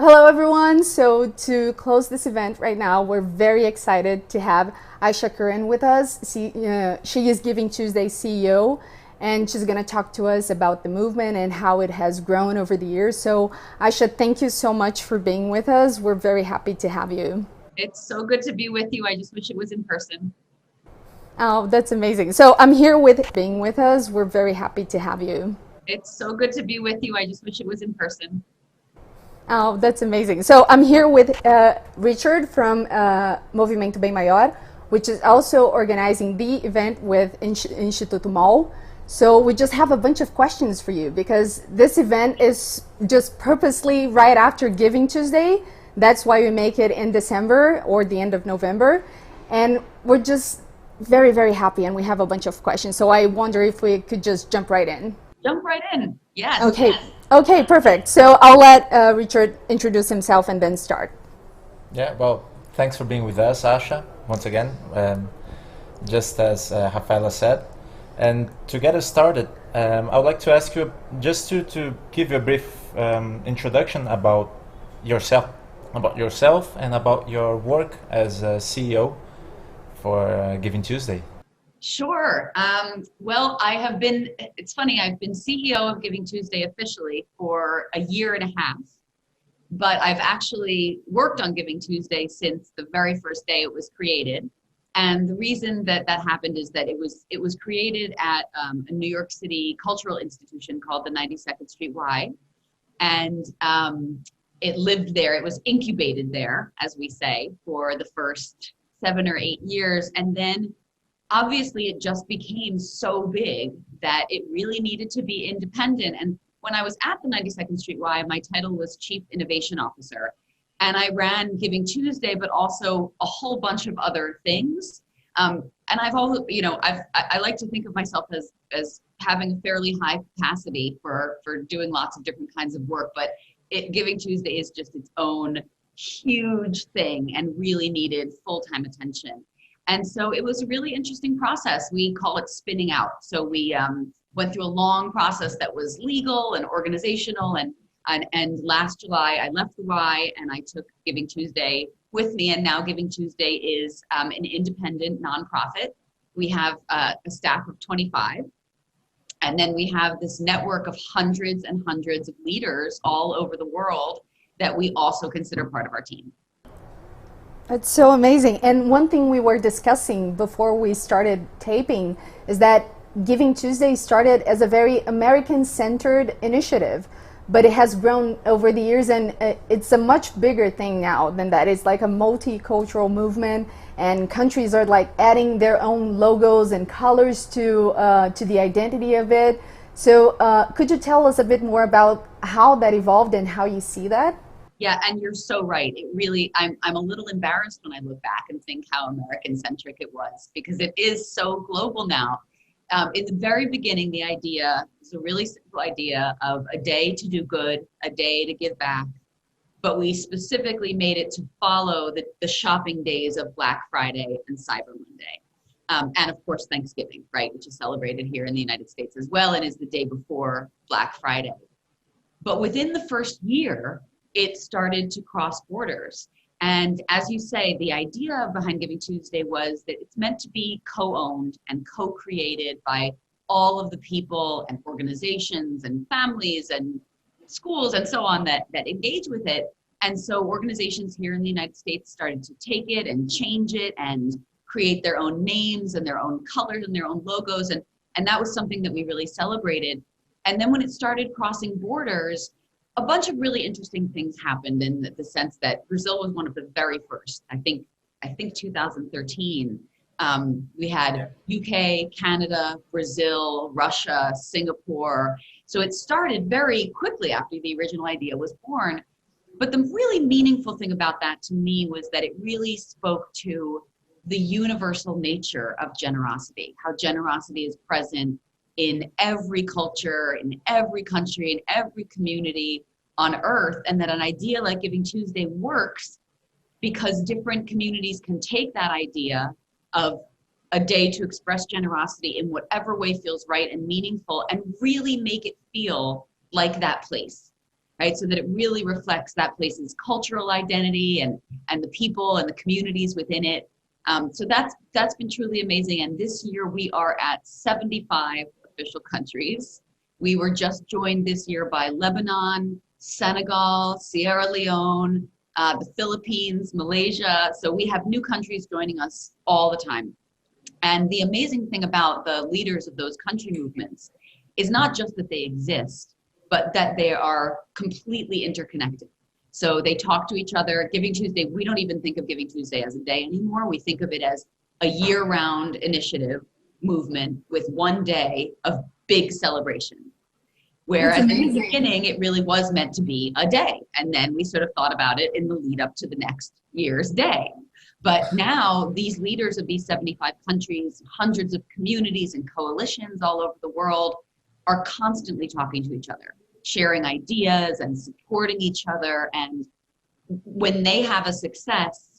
Hello everyone. So to close this event right now, we're very excited to have Asha Curran with us. She is Giving Tuesday CEO, and she's going to talk to us about the movement and how it has grown over the years. So Asha, thank you so much for being with us. We're very happy to have you. It's so good to be with you. I just wish it was in person. Oh, that's amazing. So I'm here with being with us. We're very happy to have you. It's so good to be with you. I just wish it was in person. Oh, that's amazing. So I'm here with Richard from Movimento Bem Maior, which is also organizing the event with Instituto MOL. So we just have a bunch of questions for you because this event is just purposely right after Giving Tuesday. That's why we make it in December or the end of November. And we're just very, very happy, and we have a bunch of questions. So I wonder if we could just jump right in. Jump right in. Yes. Okay. Yes. Okay, perfect. So I'll let Richard introduce himself and then start. Yeah, well, thanks for being with us, Asha, once again, just as Rafaela said. And to get us started, I would like to ask you just to give you a brief introduction about yourself and about your work as a CEO for Giving Tuesday. Sure. Well, it's funny, I've been CEO of Giving Tuesday officially for a year and a half, but I've actually worked on Giving Tuesday since the very first day it was created. And the reason that happened is that it was created at a New York City cultural institution called the 92nd Street Y. And it lived there, it was incubated there, as we say, for the first 7 or 8 years. And then obviously it just became so big that it really needed to be independent. And when I was at the 92nd Street Y, my title was Chief Innovation Officer. And I ran Giving Tuesday, but also a whole bunch of other things. And I've also, I like to think of myself as having a fairly high capacity for doing lots of different kinds of work, but Giving Tuesday is just its own huge thing and really needed full-time attention. And so it was a really interesting process. We call it spinning out. So we went through a long process that was legal and organizational. And last July, I left the Y and I took Giving Tuesday with me. And now Giving Tuesday is an independent nonprofit. We have a staff of 25. And then we have this network of hundreds and hundreds of leaders all over the world that we also consider part of our team. That's so amazing. And one thing we were discussing before we started taping is that Giving Tuesday started as a very American-centered initiative, but it has grown over the years, and it's a much bigger thing now than that. It's like a multicultural movement, and countries are like adding their own logos and colors to the identity of it. So could you tell us a bit more about how that evolved and how you see that? Yeah, and you're so right. It really, I'm a little embarrassed when I look back and think how American-centric it was, because it is so global now. In the very beginning, the idea is a really simple idea of a day to do good, a day to give back, but we specifically made it to follow the shopping days of Black Friday and Cyber Monday. And of course, Thanksgiving, right, which is celebrated here in the United States as well and is the day before Black Friday. But within the first year, it started to cross borders. And as you say, the idea behind Giving Tuesday was that it's meant to be co-owned and co-created by all of the people and organizations and families and schools and so on that engage with it. And so organizations here in the United States started to take it and change it and create their own names and their own colors and their own logos. And that was something that we really celebrated. And then when it started crossing borders, a bunch of really interesting things happened in the sense that Brazil was one of the very first. I think 2013. We had UK, Canada, Brazil, Russia, Singapore. So it started very quickly after the original idea was born. But the really meaningful thing about that to me was that it really spoke to the universal nature of generosity, how generosity is present in every culture, in every country, in every community on earth, and that an idea like Giving Tuesday works because different communities can take that idea of a day to express generosity in whatever way feels right and meaningful and really make it feel like that place. right? So that it really reflects that place's cultural identity and the people and the communities within it. So that's been truly amazing. And this year we are at 75 official countries. We were just joined this year by Lebanon, Senegal, Sierra Leone, the Philippines, Malaysia. So we have new countries joining us all the time. And the amazing thing about the leaders of those country movements is not just that they exist, but that they are completely interconnected. So they talk to each other. Giving Tuesday, we don't even think of Giving Tuesday as a day anymore. We think of it as a year-round initiative movement with one day of big celebration. Whereas in the beginning, it really was meant to be a day. And then we sort of thought about it in the lead up to the next year's day. But now these leaders of these 75 countries, hundreds of communities and coalitions all over the world are constantly talking to each other, sharing ideas and supporting each other. And when they have a success,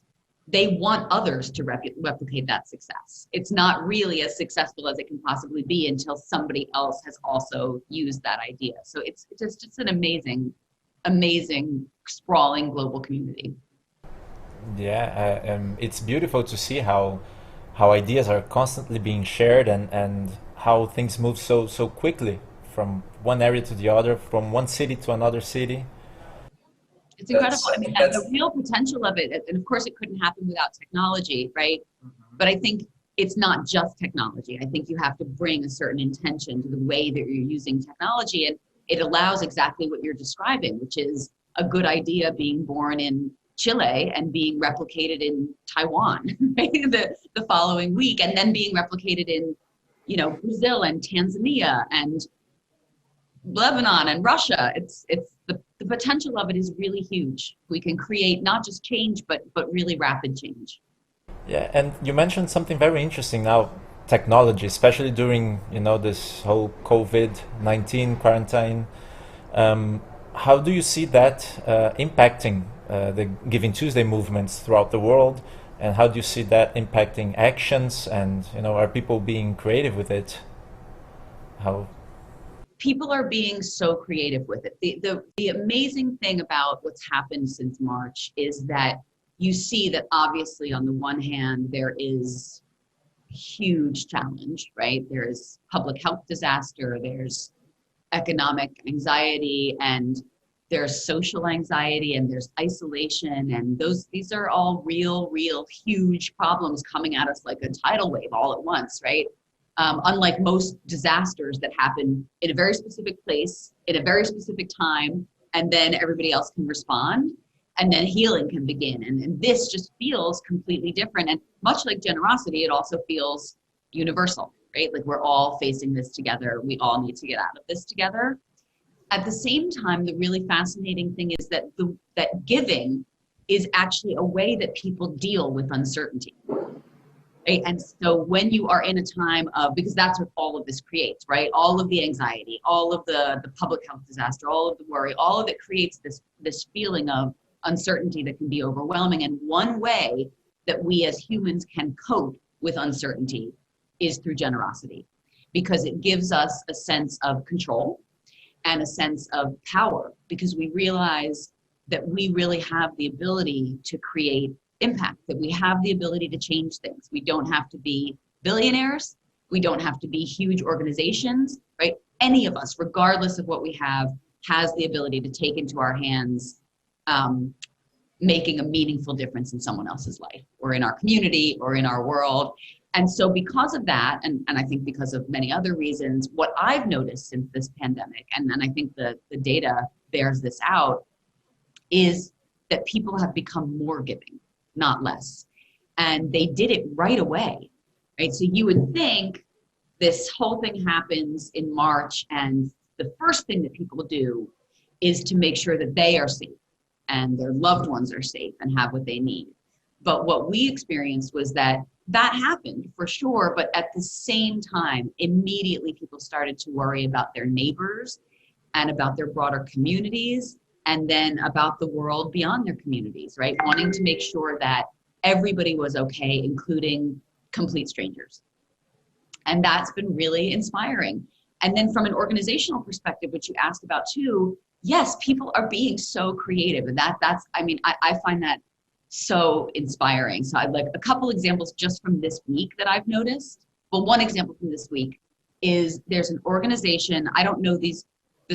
they want others to replicate that success. It's not really as successful as it can possibly be until somebody else has also used that idea. So it's just an amazing, sprawling global community. Yeah, it's beautiful to see how ideas are constantly being shared and how things move so quickly from one area to the other, from one city to another city. It's incredible. I mean, the real potential of it, and of course it couldn't happen without technology, right? Mm-hmm. But I think it's not just technology. I think you have to bring a certain intention to the way that you're using technology, and it allows exactly what you're describing, which is a good idea being born in Chile and being replicated in Taiwan, right? the following week, and then being replicated in, Brazil and Tanzania and Lebanon and Russia. It's the potential of it is really huge. We can create not just change, but really rapid change. Yeah, and you mentioned something very interesting now, technology, especially during this whole COVID-19 quarantine. How do you see that impacting the Giving Tuesday movements throughout the world, and how do you see that impacting actions? And are people being creative with it? How? People are being so creative with it. The amazing thing about what's happened since March is that you see that obviously on the one hand, there is huge challenge, right? There's public health disaster, there's economic anxiety, and there's social anxiety, and there's isolation. And these are all real, huge problems coming at us like a tidal wave all at once, right? Unlike most disasters that happen in a very specific place, in a very specific time, and then everybody else can respond, and then healing can begin. And this just feels completely different. And much like generosity, it also feels universal, right? Like we're all facing this together. We all need to get out of this together. At the same time, the really fascinating thing is that that giving is actually a way that people deal with uncertainty. Right? And so when you are in a time of, because that's what all of this creates, right? All of the anxiety, all of the public health disaster, all of the worry, all of it creates this feeling of uncertainty that can be overwhelming. And one way that we as humans can cope with uncertainty is through generosity, because it gives us a sense of control and a sense of power, because we realize that we really have the ability to create impact, that we have the ability to change things. We don't have to be billionaires. We don't have to be huge organizations, right? Any of us, regardless of what we have, has the ability to take into our hands making a meaningful difference in someone else's life or in our community or in our world. And so because of that, and I think because of many other reasons, what I've noticed since this pandemic, and I think the data bears this out, is that people have become more giving, not less. And they did it right away, right? So you would think this whole thing happens in March, and the first thing that people do is to make sure that they are safe and their loved ones are safe and have what they need. But what we experienced was that happened for sure, but at the same time, immediately people started to worry about their neighbors and about their broader communities, and then about the world beyond their communities, right? Wanting to make sure that everybody was okay, including complete strangers. And that's been really inspiring. And then from an organizational perspective, which you asked about too, yes, people are being so creative, and I find that so inspiring. So I'd like a couple examples just from this week that I've noticed. Well, one example from this week is there's an organization, I don't know this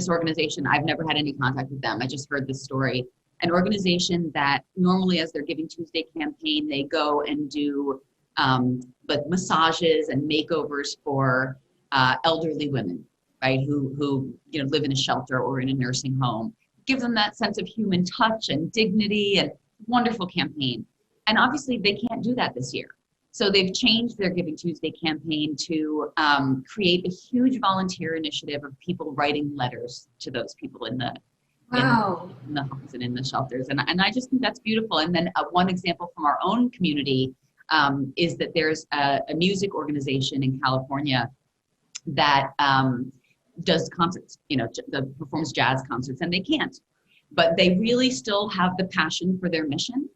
organization, I've never had any contact with them, I just heard this story. An organization that normally as their Giving Tuesday campaign, they go and do like massages and makeovers for elderly women, right, who live in a shelter or in a nursing home. Give them that sense of human touch and dignity, and wonderful campaign. And obviously they can't do that this year. So they've changed their Giving Tuesday campaign to create a huge volunteer initiative of people writing letters to those people in the in the homes and in the shelters. And I just think that's beautiful. And then one example from our own community is that there's a music organization in California that does concerts, performs jazz concerts, and they can't. But they really still have the passion for their mission.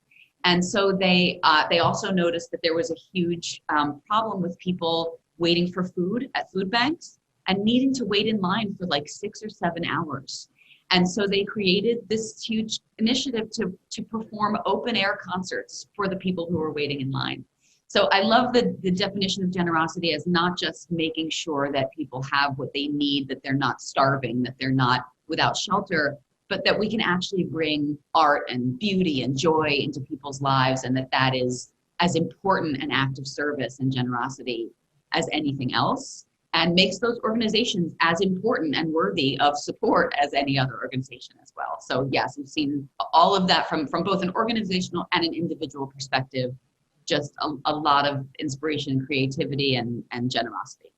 And so they also noticed that there was a huge problem with people waiting for food at food banks and needing to wait in line for like 6 or 7 hours. And so they created this huge initiative to perform open air concerts for the people who are waiting in line. So I love the definition of generosity as not just making sure that people have what they need, that they're not starving, that they're not without shelter, but that we can actually bring art and beauty and joy into people's lives, and that is as important an act of service and generosity as anything else, and makes those organizations as important and worthy of support as any other organization as well. So yes, we've seen all of that from both an organizational and an individual perspective, just a lot of inspiration, creativity, and generosity.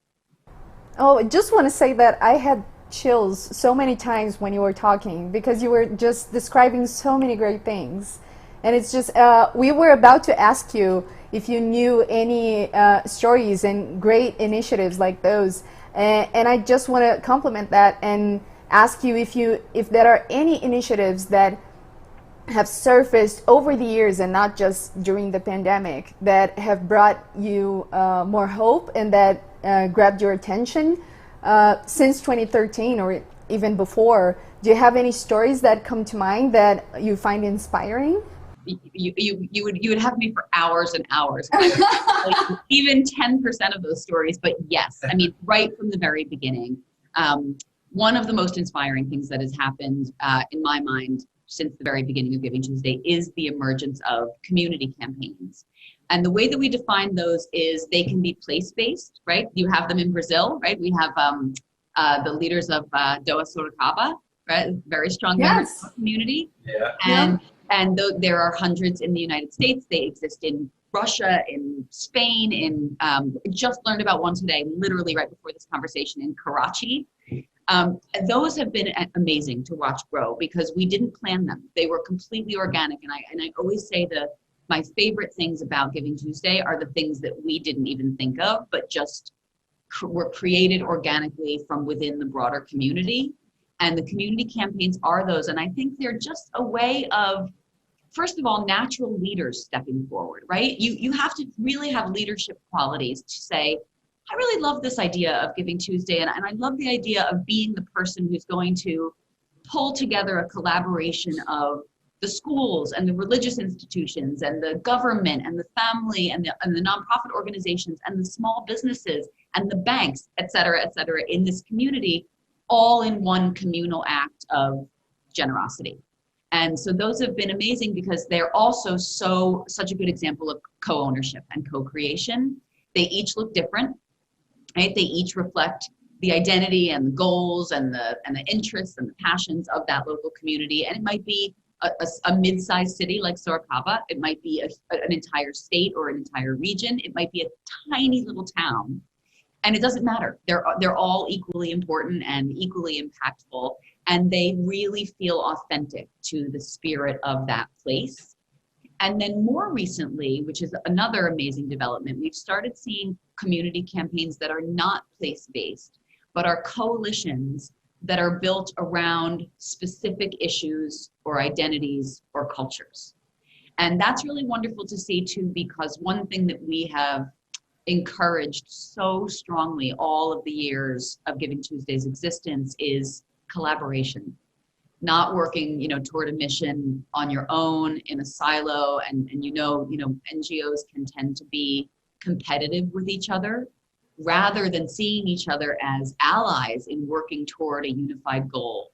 Oh, I just want to say that I had chills so many times when you were talking, because you were just describing so many great things. And it's just, we were about to ask you if you knew any stories and great initiatives like those. And I just want to compliment that and ask you if there are any initiatives that have surfaced over the years and not just during the pandemic that have brought you more hope and that grabbed your attention since 2013 or even before. Do you have any stories that come to mind that you find inspiring? You would have me for hours and hours. Like even 10% of those stories, but yes, I mean, right from the very beginning, one of the most inspiring things that has happened in my mind since the very beginning of Giving Tuesday is the emergence of community campaigns. And the way that we define those is they can be place-based, right? You have them in Brazil, right? We have the leaders of Doa Sorocaba, right? Very strong members of the community. Yeah. And there are hundreds in the United States. They exist in Russia, in Spain, just learned about one today, literally right before this conversation, in Karachi. Those have been amazing to watch grow because we didn't plan them. They were completely organic. And I always say that my favorite things about Giving Tuesday are the things that we didn't even think of, but just were created organically from within the broader community. And the community campaigns are those. And I think they're just a way of, first of all, natural leaders stepping forward, right? You have to really have leadership qualities to say, I really love this idea of Giving Tuesday, and I love the idea of being the person who's going to pull together a collaboration of the schools and the religious institutions and the government and the family and the nonprofit organizations and the small businesses and the banks, et cetera, in this community, all in one communal act of generosity. And so those have been amazing because they're also such a good example of co-ownership and co-creation. They each look different. Right? They each reflect the identity and the goals and the interests and the passions of that local community. And it might be a mid-sized city like Sorocaba. It might be an entire state or an entire region. It might be a tiny little town. And it doesn't matter. They're all equally important and equally impactful. And they really feel authentic to the spirit of that place. And then more recently, which is another amazing development, we've started seeing community campaigns that are not place-based, but are coalitions that are built around specific issues or identities or cultures. And that's really wonderful to see too, because one thing that we have encouraged so strongly all of the years of Giving Tuesday's existence is collaboration. not working, toward a mission on your own in a silo. And NGOs can tend to be competitive with each other rather than seeing each other as allies in working toward a unified goal.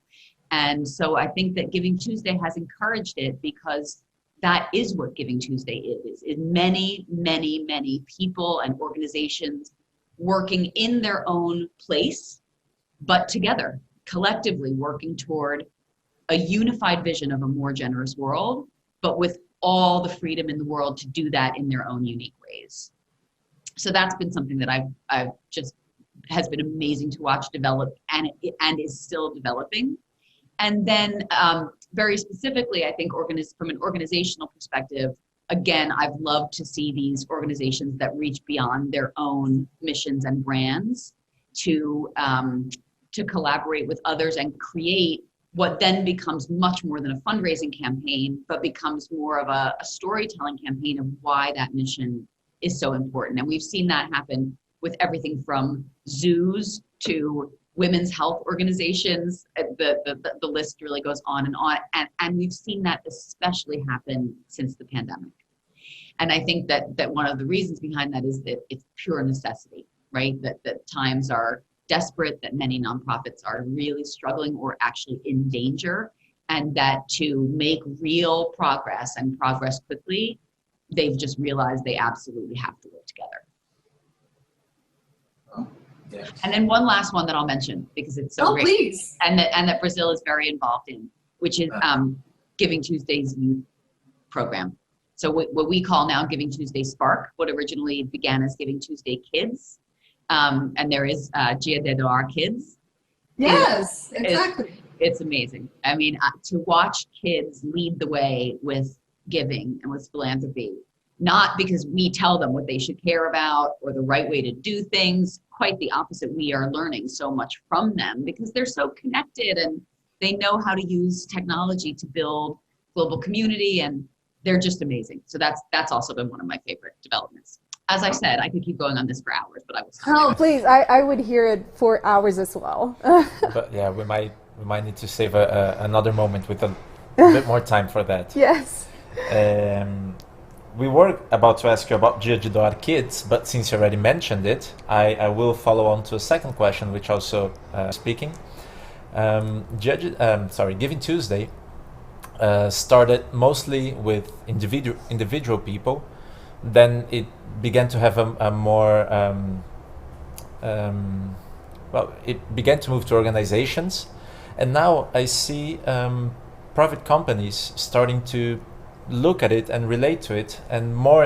And so I think that Giving Tuesday has encouraged it, because that is what Giving Tuesday is many, many, many people and organizations working in their own place, but together, collectively working toward a unified vision of a more generous world, but with all the freedom in the world to do that in their own unique ways. So that's been something that I've just has been amazing to watch develop, and is still developing. And then very specifically, I think from an organizational perspective, again, I've loved to see these organizations that reach beyond their own missions and brands to collaborate with others and create what then becomes much more than a fundraising campaign, but becomes more of a storytelling campaign of why that mission is so important. And we've seen that happen with everything from zoos to women's health organizations. The list really goes on and on. And we've seen that especially happen since the pandemic. And I think that one of the reasons behind that is that it's pure necessity, right? That times are desperate, that many nonprofits are really struggling or actually in danger, and that to make real progress and progress quickly, they've just realized they absolutely have to work together. Yeah. And then one last one that I'll mention, because it's so great, please. and that Brazil is very involved in, which is Giving Tuesday's youth program. So what we call now Giving Tuesday Spark, what originally began as Giving Tuesday Kids, and there is Dia de Doar Kids. Yes, exactly. It's amazing. I mean, to watch kids lead the way with giving and with philanthropy, not because we tell them what they should care about or the right way to do things. Quite the opposite. We are learning so much from them because they're so connected and they know how to use technology to build global community, and they're just amazing. So that's also been one of my favorite developments. As I said, I could keep going on this for hours, but I will stop. Oh, please! I would hear it for hours as well. But yeah, we might need to save another moment with a bit more time for that. Yes. We were about to ask you about Dia de Doar Kids, but since you already mentioned it, I will follow on to a second question, which also speaking. Giving Tuesday started mostly with individual people. Then it began to have a more it began to move to organizations, and now I see private companies starting to look at it and relate to it, and more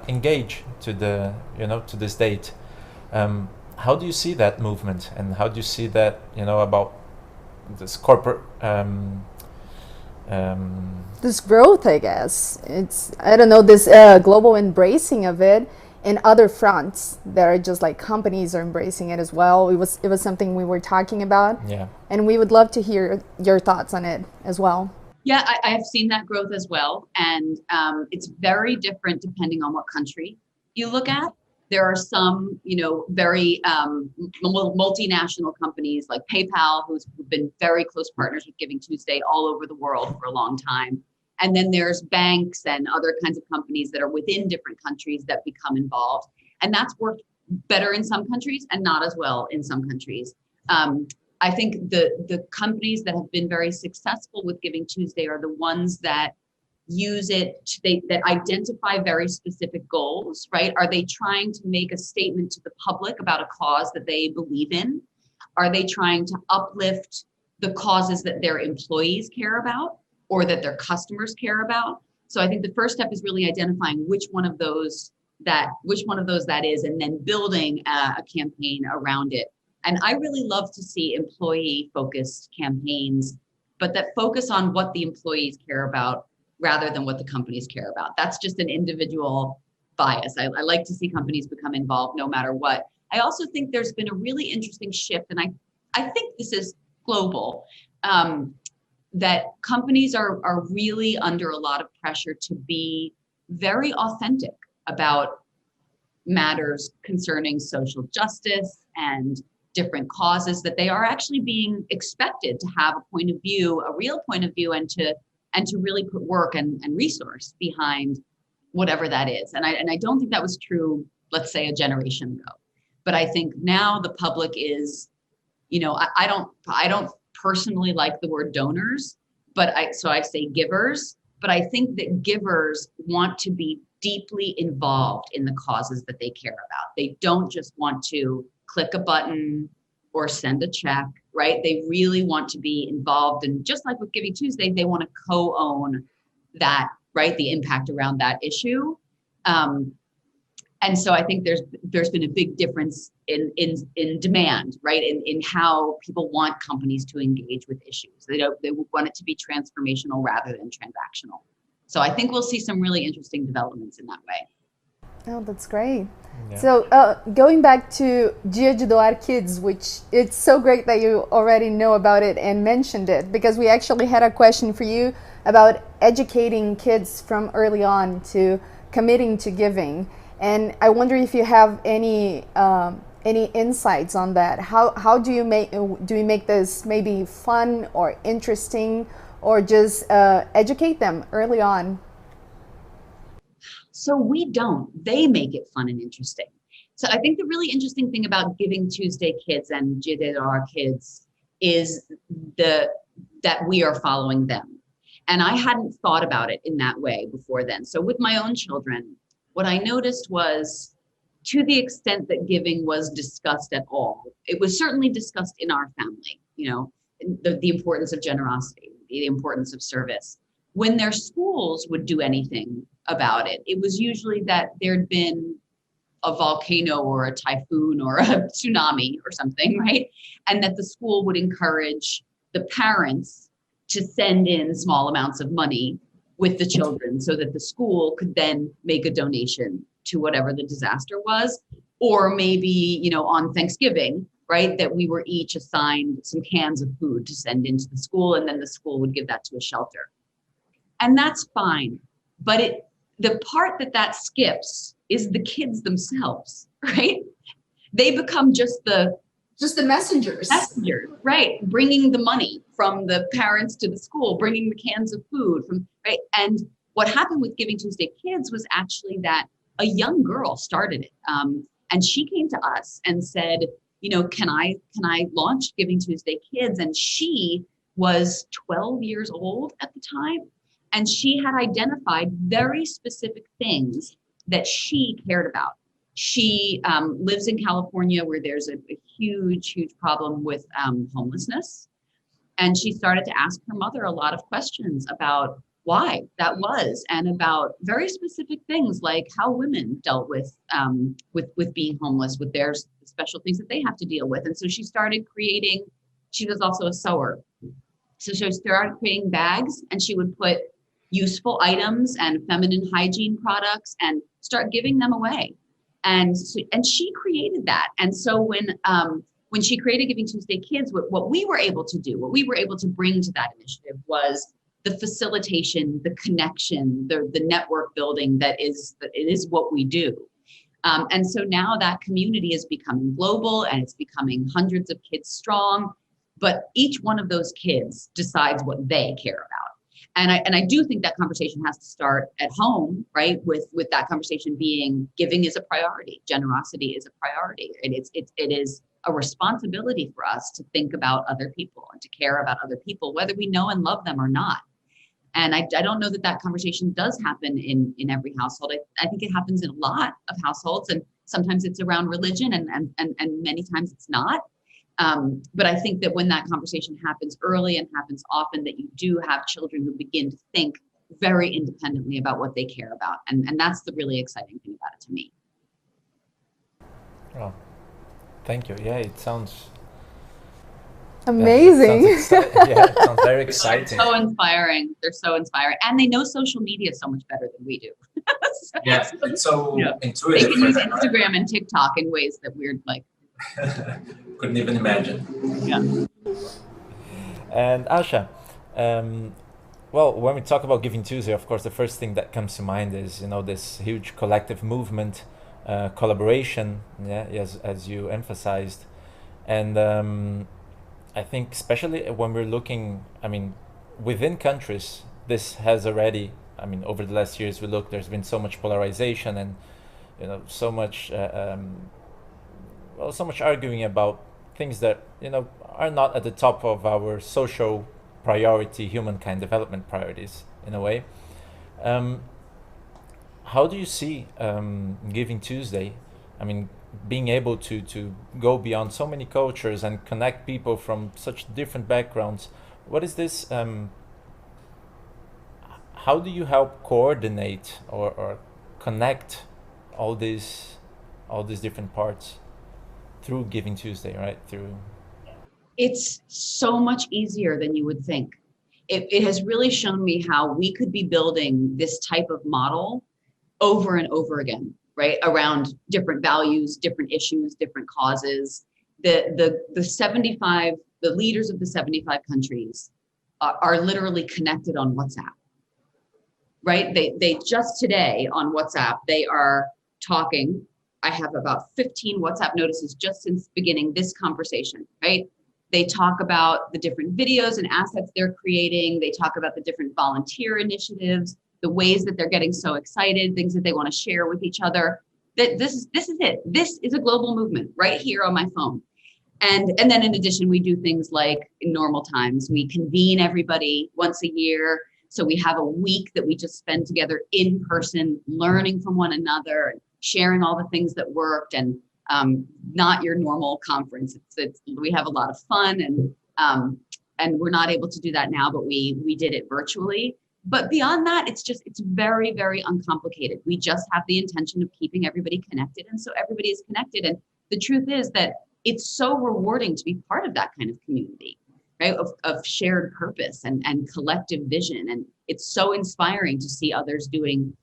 engage to to this date. How do you see that movement, and how do you see that about this corporate this growth, I guess. I don't know, this global embracing of it in other fronts that are just like companies are embracing it as well. It was something we were talking about. Yeah. And we would love to hear your thoughts on it as well. Yeah, I have seen that growth as well. And it's very different depending on what country you look at. There are some, very multinational companies like PayPal, who've been very close partners with Giving Tuesday all over the world for a long time. And then there's banks and other kinds of companies that are within different countries that become involved. And that's worked better in some countries and not as well in some countries. I think the companies that have been very successful with Giving Tuesday are the ones that use it, that identify very specific goals, right? Are they trying to make a statement to the public about a cause that they believe in? Are they trying to uplift the causes that their employees care about or that their customers care about? So I think the first step is really identifying which one of those that is, and then building a campaign around it. And I really love to see employee-focused campaigns, but that focus on what the employees care about rather than what the companies care about. That's just an individual bias. I like to see companies become involved no matter what. I also think there's been a really interesting shift, and I think this is global, that companies are really under a lot of pressure to be very authentic about matters concerning social justice and different causes, that they are actually being expected to have a point of view, a real point of view, and to really put work and resource behind whatever that is. And I don't think that was true, let's say, a generation ago. But I think now the public is, you know, I don't personally like the word donors, but I say givers, but I think that givers want to be deeply involved in the causes that they care about. They don't just want to click a button or send a check, right? They really want to be involved. And just like with GivingTuesday, they want to co-own that, right? The impact around that issue. And so I think there's been a big difference in demand, right? In how people want companies to engage with issues. They want it to be transformational rather than transactional. So I think we'll see some really interesting developments in that way. Oh, that's great. Yeah. So going back to Dia de Doar Kids, which it's so great that you already know about it and mentioned it, because we actually had a question for you about educating kids from early on to committing to giving. And I wonder if you have any insights on that. How do you make this maybe fun or interesting, or just educate them early on? So we don't. They make it fun and interesting. So I think the really interesting thing about GivingTuesday Kids and Dia de Doar Kids is that we are following them. And I hadn't thought about it in that way before then. So with my own children, what I noticed was, to the extent that giving was discussed at all, it was certainly discussed in our family, you know, the importance of generosity, the importance of service. When their schools would do anything about it, it was usually that there'd been a volcano or a typhoon or a tsunami or something, right? And that the school would encourage the parents to send in small amounts of money with the children so that the school could then make a donation to whatever the disaster was. Or maybe, you know, on Thanksgiving, right, that we were each assigned some cans of food to send into the school, and then the school would give that to a shelter. And that's fine. But the part that skips is the kids themselves, right? They become just the messengers. Right? Bringing the money from the parents to the school, bringing the cans of food right? And what happened with GivingTuesday Kids was actually that a young girl started it. And she came to us and said, you know, can I launch GivingTuesday Kids? And she was 12 years old at the time. And she had identified very specific things that she cared about. She lives in California, where there's a huge problem with homelessness. And she started to ask her mother a lot of questions about why that was, and about very specific things like how women dealt with being homeless, with their special things that they have to deal with. And so she started creating, she was also a sewer. So she started creating bags, and she would put useful items and feminine hygiene products and start giving them away. And she created that. And so when she created GivingTuesday Kids, what we were able to do, what we were able to bring to that initiative was the facilitation, the connection, the network building that is what we do. And so now that community is becoming global, and it's becoming hundreds of kids strong, but each one of those kids decides what they care about. And I do think that conversation has to start at home, right? With that conversation being, giving is a priority, generosity is a priority. It is a responsibility for us to think about other people and to care about other people, whether we know and love them or not. And I don't know that conversation does happen in every household. I think it happens in a lot of households, and sometimes it's around religion, and many times it's not. But I think that when that conversation happens early and happens often, that you do have children who begin to think very independently about what they care about. And that's the really exciting thing about it to me. Oh, thank you. Yeah, it sounds amazing. It sounds very exciting. So inspiring. They're so inspiring. And they know social media so much better than we do. It's so intuitive. They can use Instagram and TikTok in ways that we're like, couldn't even imagine. Yeah. And Asha, well, when we talk about GivingTuesday, of course, the first thing that comes to mind is, you know, this huge collective movement, collaboration, as you emphasized. And I think especially when we're looking, I mean, within countries, this has already, I mean, over the last years we look, there's been so much polarization and, you know, so much, well, so much arguing about things that, you know, are not at the top of our social priority, humankind development priorities in a way. How do you see Giving Tuesday, I mean, being able to go beyond so many cultures and connect people from such different backgrounds? What is this, how do you help coordinate or connect all these different parts through Giving Tuesday, right? It's so much easier than you would think. It has really shown me how we could be building this type of model over and over again, right? Around different values, different issues, different causes. The leaders of the 75 countries are literally connected on WhatsApp, right? They just today on WhatsApp, they are talking. I have about 15 WhatsApp notices just since beginning this conversation, right? They talk about the different videos and assets they're creating. They talk about the different volunteer initiatives, the ways that they're getting so excited, things that they want to share with each other. That this is it. This is a global movement right here on my phone. And then in addition, we do things like in normal times, we convene everybody once a year. So we have a week that we just spend together in person, learning from one another, and sharing all the things that worked, and not your normal conference. We have a lot of fun, and we're not able to do that now, but we did it virtually. But beyond that, it's very, very uncomplicated. We just have the intention of keeping everybody connected, and so everybody is connected. And the truth is that it's so rewarding to be part of that kind of community, right? Of shared purpose and collective vision. And it's so inspiring to see others doing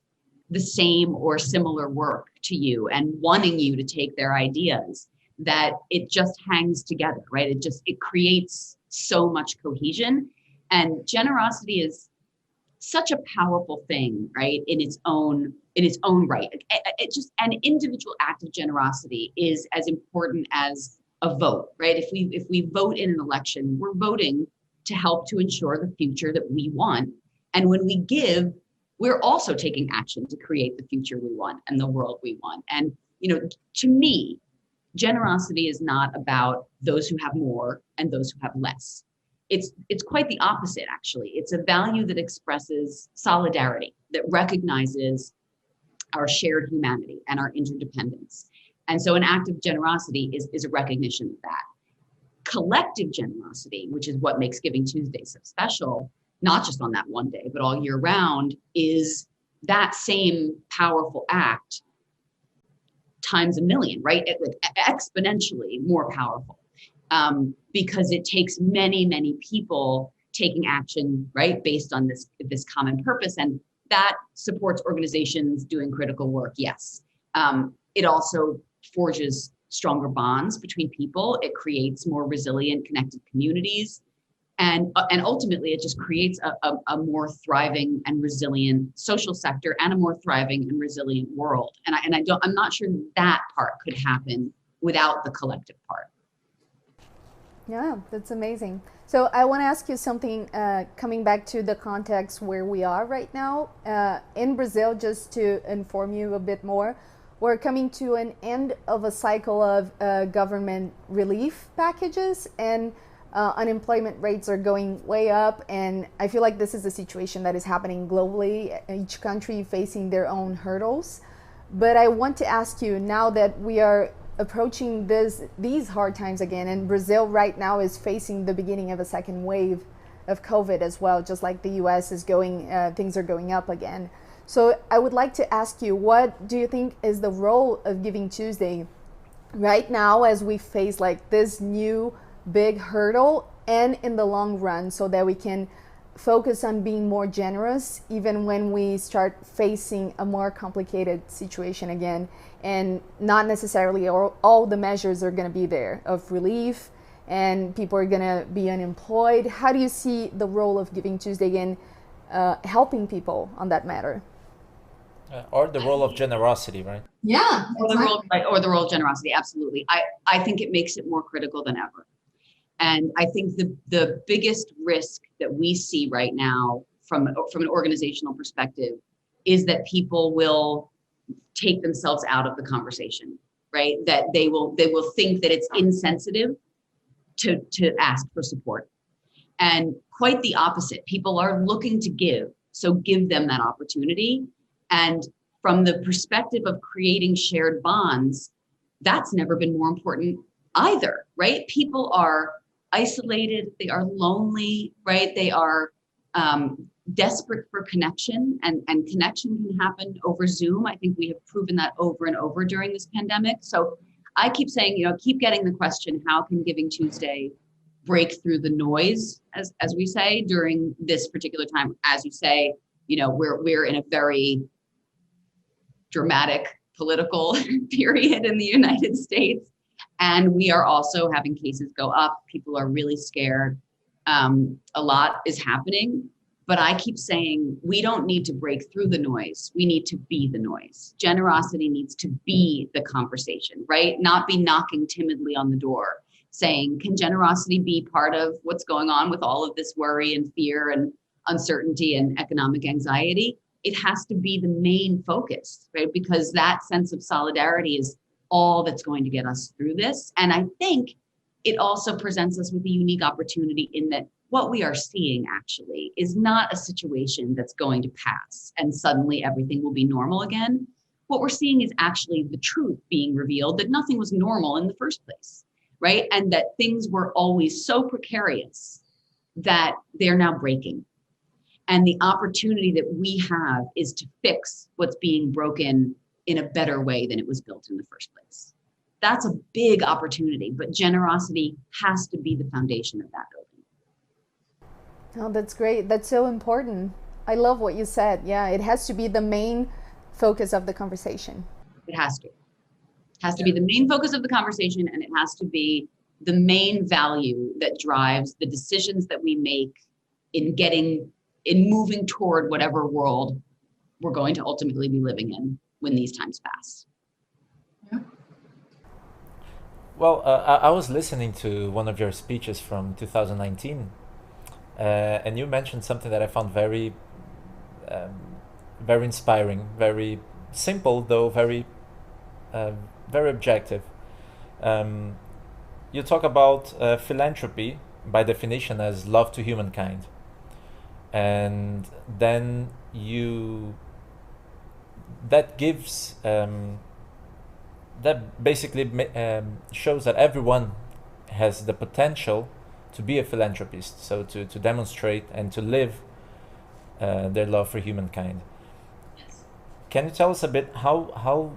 the same or similar work to you and wanting you to take their ideas, that it just hangs together, right? It creates so much cohesion. And generosity is such a powerful thing, right? In its own right. An individual act of generosity is as important as a vote, right? If we vote in an election, we're voting to help to ensure the future that we want. And when we give, we're also taking action to create the future we want and the world we want. And, to me, generosity is not about those who have more and those who have less. It's quite the opposite, actually. It's a value that expresses solidarity, that recognizes our shared humanity and our interdependence. And so an act of generosity is a recognition of that. Collective generosity, which is what makes Giving Tuesday so special, not just on that one day, but all year round, is that same powerful act times a million, right? Exponentially more powerful, because it takes many, many people taking action, right, based on this common purpose. And that supports organizations doing critical work, yes. It also forges stronger bonds between people. It creates more resilient, connected communities. And ultimately, it just creates a more thriving and resilient social sector and a more thriving and resilient world. And I'm not sure that part could happen without the collective part. Yeah, that's amazing. So I want to ask you something, coming back to the context where we are right now. In Brazil, just to inform you a bit more, we're coming to an end of a cycle of government relief packages, and unemployment rates are going way up, and I feel like this is a situation that is happening globally, each country facing their own hurdles. But I want to ask you, now that we are approaching these hard times again, and Brazil right now is facing the beginning of a second wave of COVID as well, just like the US is things are going up again. So I would like to ask you, what do you think is the role of Giving Tuesday right now as we face like this new big hurdle, and in the long run, so that we can focus on being more generous even when we start facing a more complicated situation again, and not necessarily all the measures are going to be there of relief and people are going to be unemployed? How do you see the role of Giving Tuesday in helping people on that matter? Or the role of generosity, right? Yeah, Or the exactly. role, right, or the role of generosity, absolutely. I think it makes it more critical than ever. And I think the biggest risk that we see right now from an organizational perspective is that people will take themselves out of the conversation, right? That they will think that it's insensitive to ask for support. And quite the opposite. People are looking to give, so give them that opportunity. And from the perspective of creating shared bonds, that's never been more important either, right? People are isolated, they are lonely, right? They are desperate for connection, and connection can happen over Zoom. I think we have proven that over and over during this pandemic. So I keep saying, keep getting the question, how can Giving Tuesday break through the noise, as we say, during this particular time? As you say, we're in a very dramatic political period in the United States. And we are also having cases go up. People are really scared. A lot is happening. But I keep saying, we don't need to break through the noise. We need to be the noise. Generosity needs to be the conversation, right? Not be knocking timidly on the door saying, can generosity be part of what's going on with all of this worry and fear and uncertainty and economic anxiety? It has to be the main focus, right? Because that sense of solidarity is all that's going to get us through this. And I think it also presents us with a unique opportunity in that what we are seeing actually is not a situation that's going to pass and suddenly everything will be normal again. What we're seeing is actually the truth being revealed, that nothing was normal in the first place, right? And that things were always so precarious that they're now breaking. And the opportunity that we have is to fix what's being broken in a better way than it was built in the first place. That's a big opportunity, but generosity has to be the foundation of that building. Oh, that's great. That's so important. I love what you said. Yeah, it has to be the main focus of the conversation. It has to. It has to be the main focus of the conversation, and it has to be the main value that drives the decisions that we make in moving toward whatever world we're going to ultimately be living in when these times pass. Yeah. Well, I was listening to one of your speeches from 2019, and you mentioned something that I found very, very inspiring, very simple, though very objective. You talk about philanthropy by definition as love to humankind, and then that gives that basically shows that everyone has the potential to be a philanthropist, so to demonstrate and to live their love for humankind. Yes. Can you tell us a bit how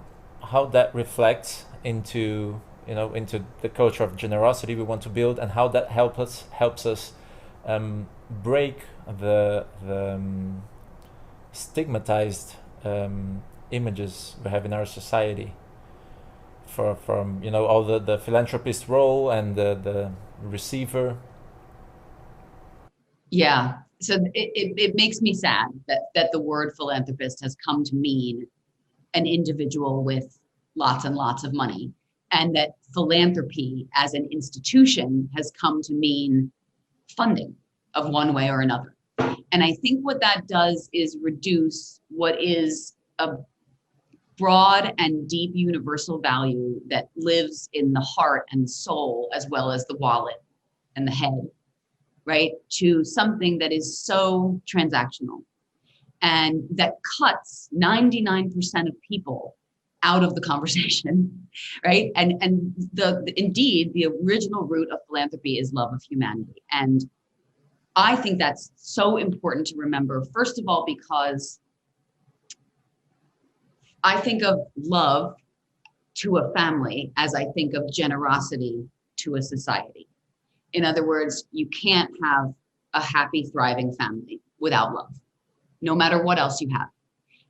that reflects into the culture of generosity we want to build, and how that helps us break the stigmatized images we have in our society from all the philanthropist role and the receiver? Yeah. So it makes me sad that the word philanthropist has come to mean an individual with lots and lots of money, and that philanthropy as an institution has come to mean funding of one way or another. And I think what that does is reduce what is a broad and deep universal value that lives in the heart and the soul, as well as the wallet and the head, right? To something that is so transactional and that cuts 99% of people out of the conversation, right? And indeed, the original root of philanthropy is love of humanity. And I think that's so important to remember, first of all, because I think of love to a family as I think of generosity to a society. In other words, you can't have a happy, thriving family without love, no matter what else you have.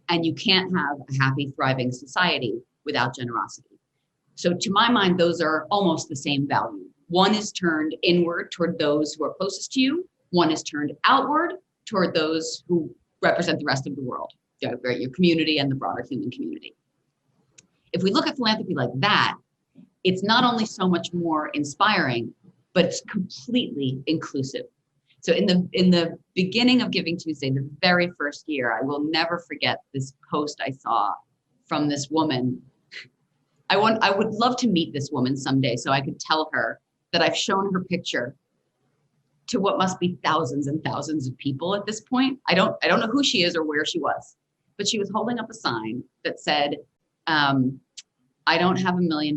And you can't have a happy, thriving society without generosity. So to my mind, those are almost the same value. One is turned inward toward those who are closest to you. One is turned outward toward those who represent the rest of the world. your community and the broader human community. If we look at philanthropy like that, it's not only so much more inspiring, but it's completely inclusive. So in the beginning of Giving Tuesday, the very first year, I will never forget this post I saw from this woman. I would love to meet this woman someday so I could tell her that I've shown her picture to what must be thousands and thousands of people at this point. I don't know who she is or where she was, but she was holding up a sign that said, I don't have $1 million,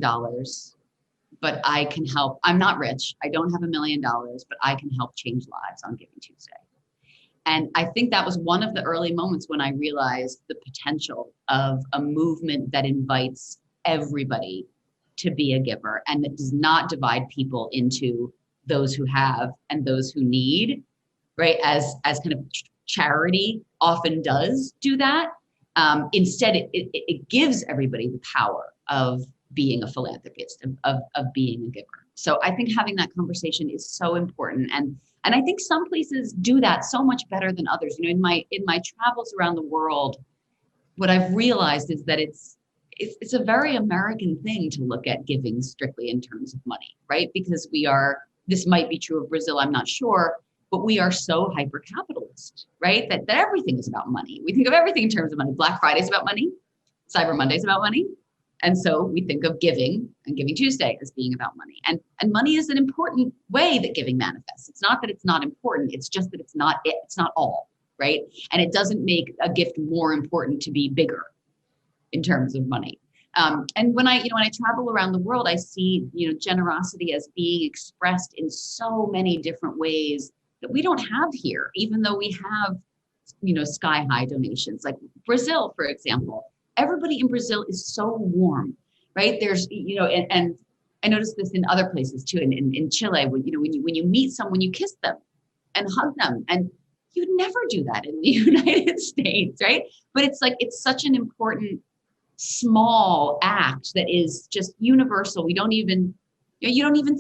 but I can help. I'm not rich. I don't have $1 million, but I can help change lives on Giving Tuesday. And I think that was one of the early moments when I realized the potential of a movement that invites everybody to be a giver and that does not divide people into those who have and those who need, right? As kind of charity often does do that. Instead, it gives everybody the power of being a philanthropist, of being a giver. So I think having that conversation is so important. And I think some places do that so much better than others. You know, in my travels around the world, what I've realized is that it's a very American thing to look at giving strictly in terms of money, right? Because this might be true of Brazil, I'm not sure, but we are so hyper-capitalist, right? That everything is about money. We think of everything in terms of money. Black Friday is about money. Cyber Monday is about money. And so we think of giving and Giving Tuesday as being about money. And money is an important way that giving manifests. It's not that it's not important. It's just that it's not all, right? And it doesn't make a gift more important to be bigger in terms of money. And when I travel around the world, I see, generosity as being expressed in so many different ways that we don't have here, even though we have, sky high donations. Like Brazil, for example, everybody in Brazil is so warm, right? There's, and I noticed this in other places too, in Chile, when you meet someone, you kiss them and hug them, and you'd never do that in the United States, right? But it's such an important small act that is just universal. You don't even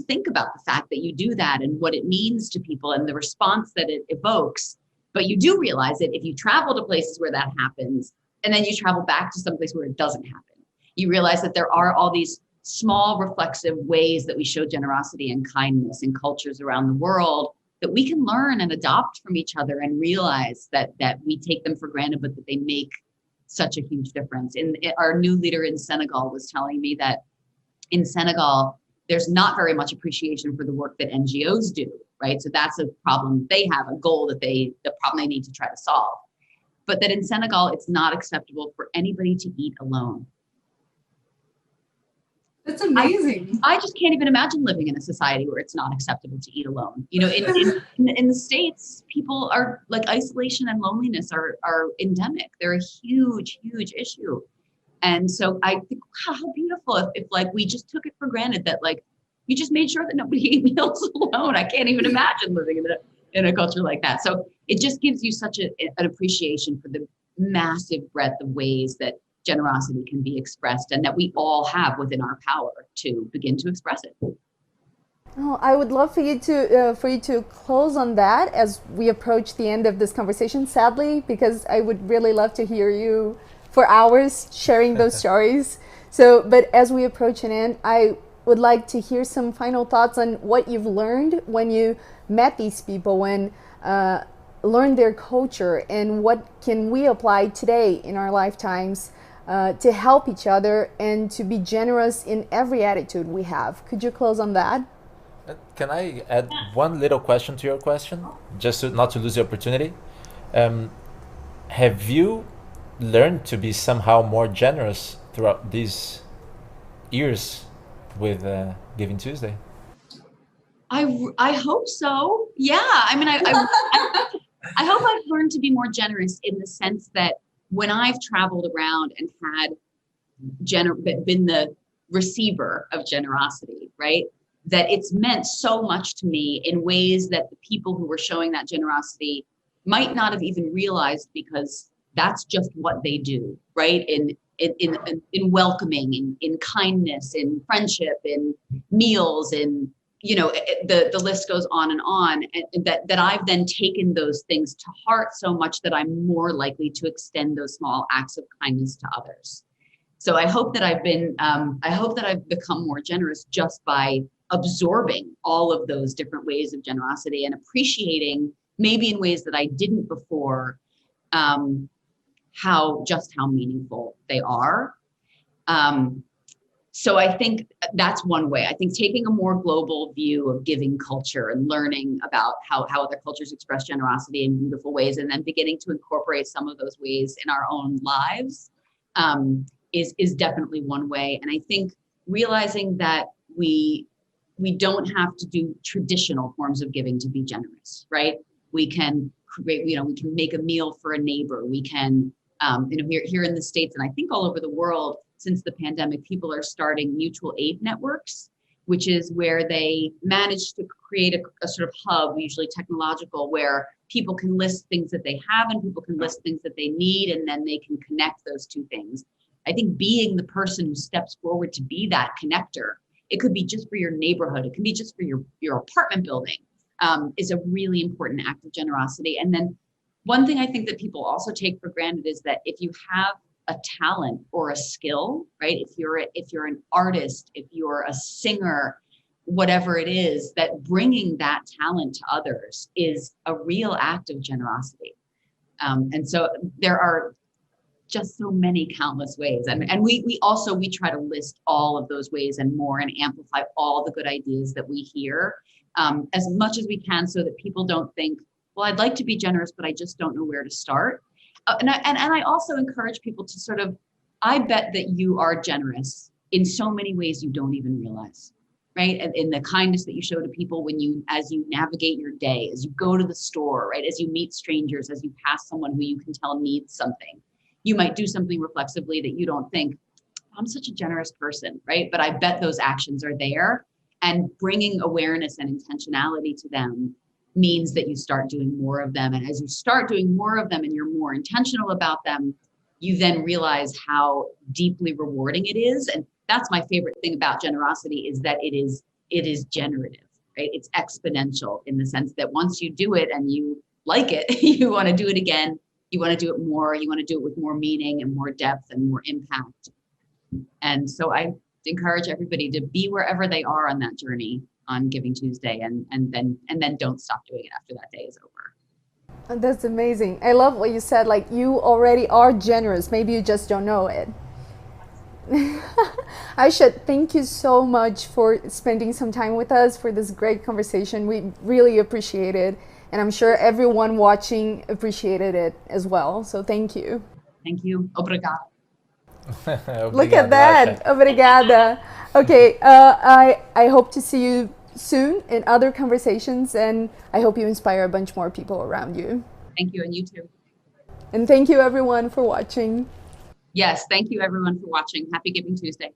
think about the fact that you do that and what it means to people and the response that it evokes. But you do realize it if you travel to places where that happens, and then you travel back to someplace where it doesn't happen. You realize that there are all these small reflexive ways that we show generosity and kindness in cultures around the world that we can learn and adopt from each other and realize that we take them for granted, but that they make such a huge difference. Our new leader in Senegal was telling me that in Senegal, there's not very much appreciation for the work that NGOs do, right? So that's a problem they have, a goal the problem they need to try to solve. But that in Senegal, it's not acceptable for anybody to eat alone. That's amazing. I just can't even imagine living in a society where it's not acceptable to eat alone. In the States, people are like, isolation and loneliness are endemic. They're a huge, huge issue. And so I think, wow, how beautiful if like we just took it for granted that like you just made sure that nobody ate meals alone. I can't even imagine living in a culture like that. So it just gives you such an appreciation for the massive breadth of ways that generosity can be expressed and that we all have within our power to begin to express it. Oh, I would love for you to close on that as we approach the end of this conversation, sadly, because I would really love to hear you for hours sharing those stories. So, but as we approach an end, I would like to hear some final thoughts on what you've learned when you met these people, when learned their culture, and what can we apply today in our lifetimes to help each other and to be generous in every attitude we have. Could you close on that? Can I add one little question to your question, just not to lose the opportunity? Have you learned to be somehow more generous throughout these years with Giving Tuesday? I hope so. Yeah. I mean, I hope I've learned to be more generous in the sense that when I've traveled around and had been the receiver of generosity, right? That it's meant so much to me in ways that the people who were showing that generosity might not have even realized, because that's just what they do, right? In welcoming, in kindness, in friendship, in meals, in the list goes on, and that I've then taken those things to heart so much that I'm more likely to extend those small acts of kindness to others. So I hope that I've become more generous just by absorbing all of those different ways of generosity and appreciating, maybe in ways that I didn't before, how meaningful they are. So I think that's one way. I think taking a more global view of giving culture and learning about how other cultures express generosity in beautiful ways, and then beginning to incorporate some of those ways in our own lives, is definitely one way. And I think realizing that we don't have to do traditional forms of giving to be generous, right? We can create, we can make a meal for a neighbor. We can, here in the States, and I think all over the world, since the pandemic, people are starting mutual aid networks, which is where they manage to create a sort of hub, usually technological, where people can list things that they have and people can list things that they need, and then they can connect those two things. I think being the person who steps forward to be that connector, it could be just for your neighborhood, it can be just for your apartment building, is a really important act of generosity. And then one thing I think that people also take for granted is that if you have a talent or a skill, right? If you're an artist, if you're a singer, whatever it is, that bringing that talent to others is a real act of generosity. And so there are just so many countless ways. And we try to list all of those ways and more, and amplify all the good ideas that we hear, as much as we can, so that people don't think, well, I'd like to be generous, but I just don't know where to start. And I also encourage people to sort of, I bet that you are generous in so many ways you don't even realize, right? And in the kindness that you show to people as you navigate your day, as you go to the store, right? As you meet strangers, as you pass someone who you can tell needs something. You might do something reflexively that you don't think, I'm such a generous person, right? But I bet those actions are there, and bringing awareness and intentionality to them means that you start doing more of them. And as you start doing more of them and you're more intentional about them, you then realize how deeply rewarding it is. And that's my favorite thing about generosity, is that it is generative, right? It's exponential, in the sense that once you do it and you like it, you want to do it again. You want to do it more. You want to do it with more meaning and more depth and more impact. And so I encourage everybody to be wherever they are on that journey on Giving Tuesday, and then don't stop doing it after that day is over. That's amazing. I love what you said, like, you already are generous, maybe you just don't know it. Aisha, thank you so much for spending some time with us for this great conversation. We really appreciate it, and I'm sure everyone watching appreciated it as well. So thank you. Thank you. Obrigado. Look at that. Obrigada. Okay, I hope to see you soon in other conversations, and I hope you inspire a bunch more people around you. Thank you, and you too. And thank you everyone for watching. Yes, thank you everyone for watching. Happy Giving Tuesday.